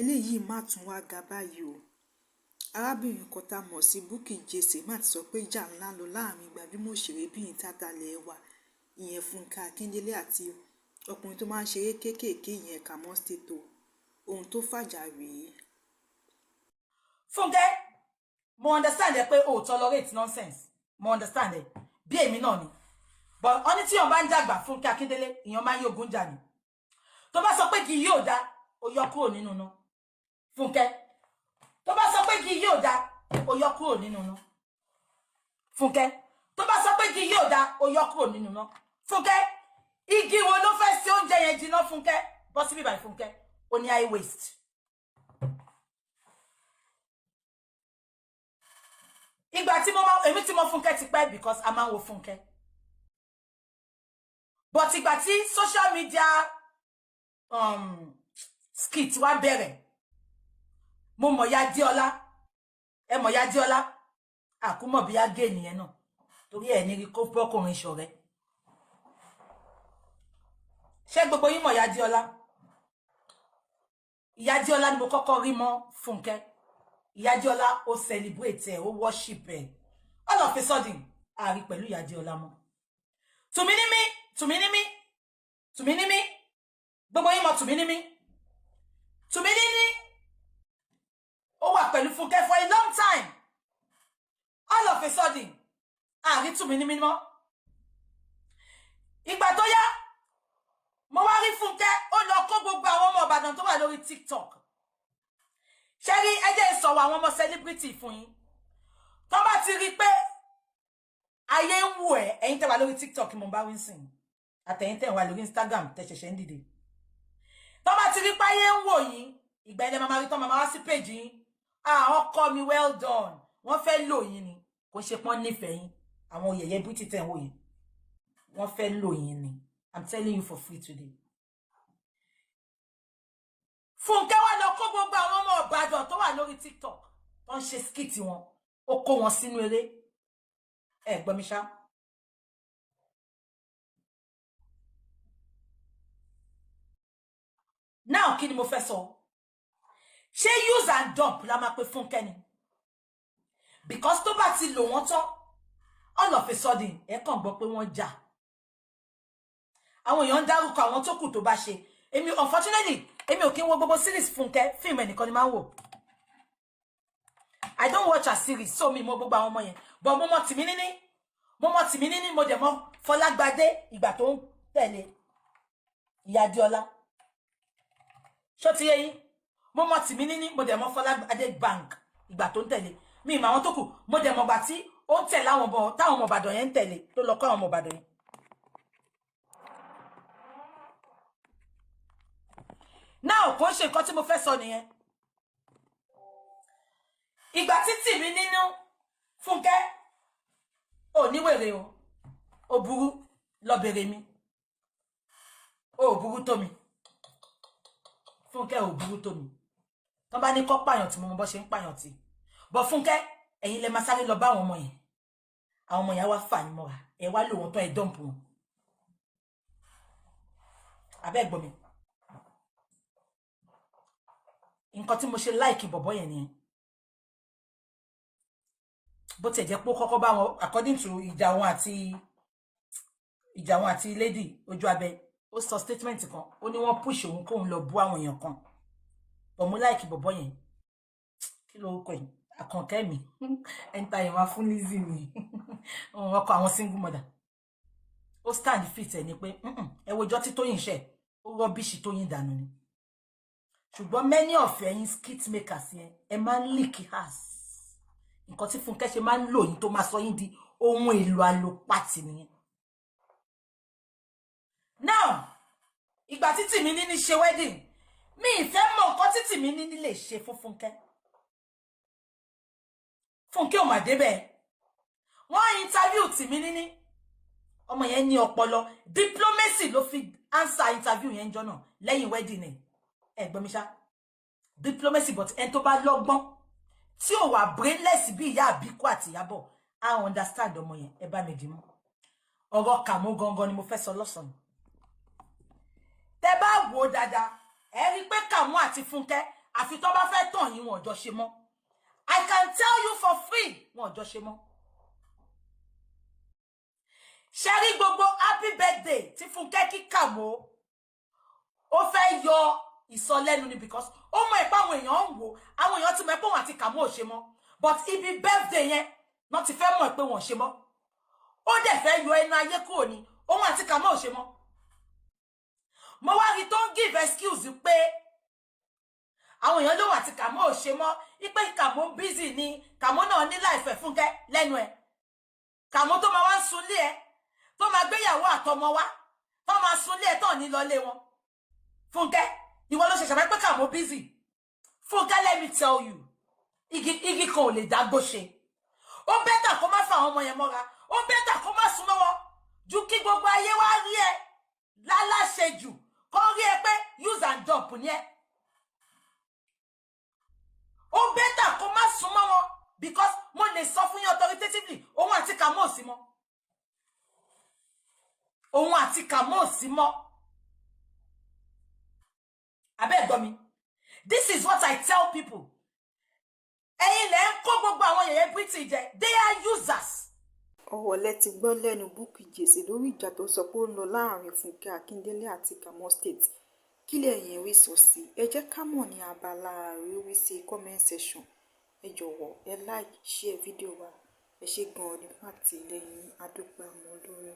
eléyìí má tún wá ga báyìí o. Arábìnrin kan tá mọ̀ sí Bukky Jesse má ti sọ pé ìjà ńlá lọ láàrin gbajúmọ̀ òṣèrébìnrin tátàlẹ̀ wa ìyẹn Fúnkẹ́ Akíndélé àti ọkùnrin tó máa ń ṣeré kéékèèké ìyẹn Kàmọ́ Stétò. Ohun tó fàjà rèé. Fúnkẹ́, mo understand ẹ pé o tolerate nonsense, mo understand ẹ bí èmi náà ni, but ọní tí yàn bá ń dàgbà Fúnkẹ́ Akíndélé ìyàn máa ń yógun jà ni. Tó bá sọ pé kì í yóò dá o yọ kúrò nínú náà. Fúnkẹ́, tó bá sọ pé kì í yóò dá o yọ kúrò nínú náà. Fúnkẹ́, tó bá sọ pé kì í yóò dá o yọ kúrò nínú náà. Fúnkẹ́, igi wo ló fẹ́ ṣe oúnjẹ yẹn jiná? Fúnkẹ́, bọ́ síbí báyìí Fúnkẹ́, o ní high waist. Ìgbà tí mo máa èmi tí mo Fúnkẹ́ ti pẹ́ because a máa ń wo Fúnkẹ́. But ìgbà tí social media skit wá bẹ̀rẹ̀, mo mọ̀ ya Díọ́lá, ẹ mọ̀ ya Díọ́lá, àkúmọ̀ bí a gé nìyẹn náà torí ẹ̀ ní rí kó bọ́kùnrin ṣọ̀rẹ́. Ṣé gbogbo yín mọ̀ ya Díọ́lá? Ìyá Díọ́lá ni mo kọ́kọ́ rí mọ́ Fúnkẹ́. Ìyá Díọ́lá ó celebrate ẹ̀, ó worship ẹ̀. All of a sudden a rí pẹ̀lú Ìyá Díọ́lá mọ́. Tùmí ní mí, tùmí ní mí, tùmí ní mí, gbogbo yín mọ̀ tùmí ní mí. Tùmí ní mí ó wà pẹ̀lú Fúnkẹ́ for a long time. All of a sudden a rí tùmí ní mí mọ́. Ìgbà tó yá mo wá rí Fúnkẹ́ ó lọ kó gbogbo àwọn ọmọ Ìbàdàn tó wà lórí TikTok. Ṣẹ́rí ẹjẹ́ ìsọ̀wọ̀ àwọn ọmọ celebrity fún yín. Tó bá ti rí pé ayé ń wù ẹ́, ẹ̀yin tẹ́ wà lórí TikTok mo bá wí sìn. Àtẹ̀yin tẹ́ wà lórí Instagram tẹ́ ṣẹ̀ṣẹ̀ ń dìde. Tó bá ti rí pé ayé ń wò yín, ìgbà ilẹ̀ mama rí tán mama wá sí page yín. Ọkọ mi well done. Wọ́n fẹ́ lò yín ni. Kò ṣe pọ́n nífẹ̀ẹ́ yín. Àwọn yẹ̀yẹ́ bútì tẹ́ ń wò yín. Wọ́n fẹ́ lò yín ni. I'm telling you for free today. Fúnkẹ́ wá lọ kó gbogbo àwọn ọmọ Ìbàdàn tó wà lórí TikTok tó ń ṣe skit wọn, ó kó wọn sínú eré. Ẹ gbọ́ mi ṣá. Now kí ni mo fẹ́ sọ? Ṣé use and dump la máa pe Fúnkẹ́ ni? Because tó bá ti lò wọ́n tán, all of a sudden ẹ kàn gbọ́ pé wọ́n jà. Àwọn èèyàn ń dárúkọ àwọn tó kù tó bá ṣe. Èmi unfortunately èmi ò kí ń wo gbogbo series Fúnkẹ́, fíìmù ẹnìkan ni máa ń wò. I don't watch a series, so mi mo gbogbo àwọn ọmọ yẹn. But mo mọ̀ Tìmí Níní. Mo mọ̀ Tìmí Níní, mo dẹ̀ mọ̀ Fọlágbadé ìgbà tó ń tẹ̀lé Ìyá Díọ́lá. Ṣó ti yé yín? Mo mọ̀ Tìmí Níní, mo dẹ̀ mọ̀ Fọlágbadé bank ìgbà tó ń tẹ̀lé. Mi ìmọ̀ àwọn tó kù, mo dẹ̀ mọ̀ gbà tí ó ń tẹ̀lé àwọn ọmọ táwọn ọmọ Ìbàdàn yẹn ń tẹ̀lé tó lọ kọ́ àwọn ọmọ Ìbàdàn yẹn. Now kò ṣe nǹkan tí mo fẹ́ sọ nìyẹn. Ìgbà tí Tìmí nínú Fúnkẹ́ ò ní wèrè o. Ó burú lọ bèrè mi. Ó burú tó mi. Fúnkẹ́ ò burú tó mi. Tán bá ní kó pààyàn tí mo mọ bó ṣe ń pààyàn tí. But Fúnkẹ́, ẹ̀yin lẹ máa sáré lọ bá àwọn ọmọ yẹn. Àwọn ọmọ yẹn wá fà yín mọ́ra. Ẹ wá lò wọ́n tán ẹ dump wọn. Abẹ́ gbọ́ mi. Nǹkan tí mo ṣe like bọ̀bọ́ yẹn nìyẹn. Bó ti jẹ́ pé ó kọ́kọ́ bá wọn according to ìjà wọn àti lady ojú abẹ, ó sọ statement kan, ó ní wọ́n push òun kóun lọ bú àwọn èèyàn kan. But mo like bọ̀bọ́ yẹn. Kí ló kọ yìí? Àkànkẹ́ mi. Enta yẹn wá fún Lizzy mi. Ọkọ àwọn single mother. Ó stand fit ẹ ní pé ẹ wo ọjọ́ tí Tóyìn ṣe, ó rubbish Tóyìn dànù ni. Ṣùgbọ́n many of ẹ̀yin skit makers yẹn, ẹ máa ń lick ass. Nǹkan tí Fúnkẹ́ ṣe máa ń lò yín tó máa sọ yín di ohun èlò àlòpàtì nìyẹn. Now, ìgbà tí Tìmí Níní ṣe wedding, mi ìfẹ́ mọ̀ nǹkan tí Tìmí Níní lè ṣe fún Fúnkẹ́. Fúnkẹ́ ò mà débẹ̀. Wọ́n interview Tìmí Níní. Ọmọ yẹn ní ọpọlọ. Diplomacy ló fi answer interview yẹn jọ náà lẹ́yìn wedding ẹ̀. Ẹ gbọ́ mi ṣá. Diplomacy but ẹni tó bá lọ́gbọ́n tí ò wà brainless bí ìyá Àbíkú àti Ìyábọ̀, I understand ọmọ yẹn. Ẹ bá mi dì mú. Ọ̀rọ̀ Kàmú gangan ni mo fẹ́ sọ lọ́sàn-án. Tẹ́ bá wò dáadáa, ẹ rí pé Kàmú àti Fúnkẹ́ àfi tó bá fẹ́ tàn yín wọn ò jọ ṣe mọ́. I can tell you for free wọn ò jọ ṣe mọ́. Ṣé rí gbogbo happy birthday tí Fúnkẹ́ kí Kàmọ́ ó fẹ́ yọ ìsọlẹ́nu ni because ó mọ̀ pé àwọn èèyàn ń wò, àwọn èèyàn ti mọ̀ pé wọn àti Kàmọ́ ò ṣe mọ́, but ibi birthday yẹn náà ti fẹ́ mọ̀ pé wọn ò ṣe mọ́. Ó dẹ̀ fẹ́ yọ ẹnu ayé kúrò ní òun àti Kàmọ́ ò ṣe mọ́. Mo wá rí tó ń give excuse pé àwọn èèyàn lòun àti Kàmọ́ ò ṣe mọ́, ipe Kàmọ́ busy ni, Kàmọ́ náà ní láìfẹ́ Fúnkẹ́ lẹ́nu ẹ̀. Kàmọ́ tó máa wá sunlé ẹ̀, tó máa gbéyàwó àtọmọ wá, tó máa sunlé ẹ̀ tó ní lọlé wọn. Fúnkẹ́, ìwọ ló ṣẹ̀ṣẹ̀ pé Kàmọ́ busy. Fúnkẹ́, let me tell you, igi kan ò lè dágbó ṣe. Ó bẹ́tà kó má fa àwọn ọmọ yẹn mọ́ra, ó bẹ́tà kó má súnmọ́ wọn, ju kí gbogbo ayé wá rí ẹ láláṣejù, kó rí ẹ pé use and dump ni ẹ. Ó bẹ́tà kó má súnmọ́ wọn because mo lè sọ fún yín authoritatively, òun àti Kàmọ́ ò sí mọ́. Òun àti Kàmọ́ ò sí mọ́. Abẹ́ gbọ́ mi. This is what I tell people. Ẹ̀yin lẹ ń kó gbogbo àwọn yẹ̀yẹ́ British jẹ. They are users. Ọ̀rọ̀ lẹ ti gbọ́ lẹ́nu Bukky Jesse lórí ìjà tó sọ pé ó ń lọ láàrin Fúnkẹ́ Akíndélé àti Kàmọ́ State. Kí lẹ̀yin rí sọ sí? Ẹ jẹ́ ká mọ̀ ní abala àríwí sí comment section. Ẹ jọ̀wọ́ ẹ like share fídíò wa. Ẹ ṣé gan-an ní àtìlẹ́yìn. A dúpẹ́ àmọ́ lórí.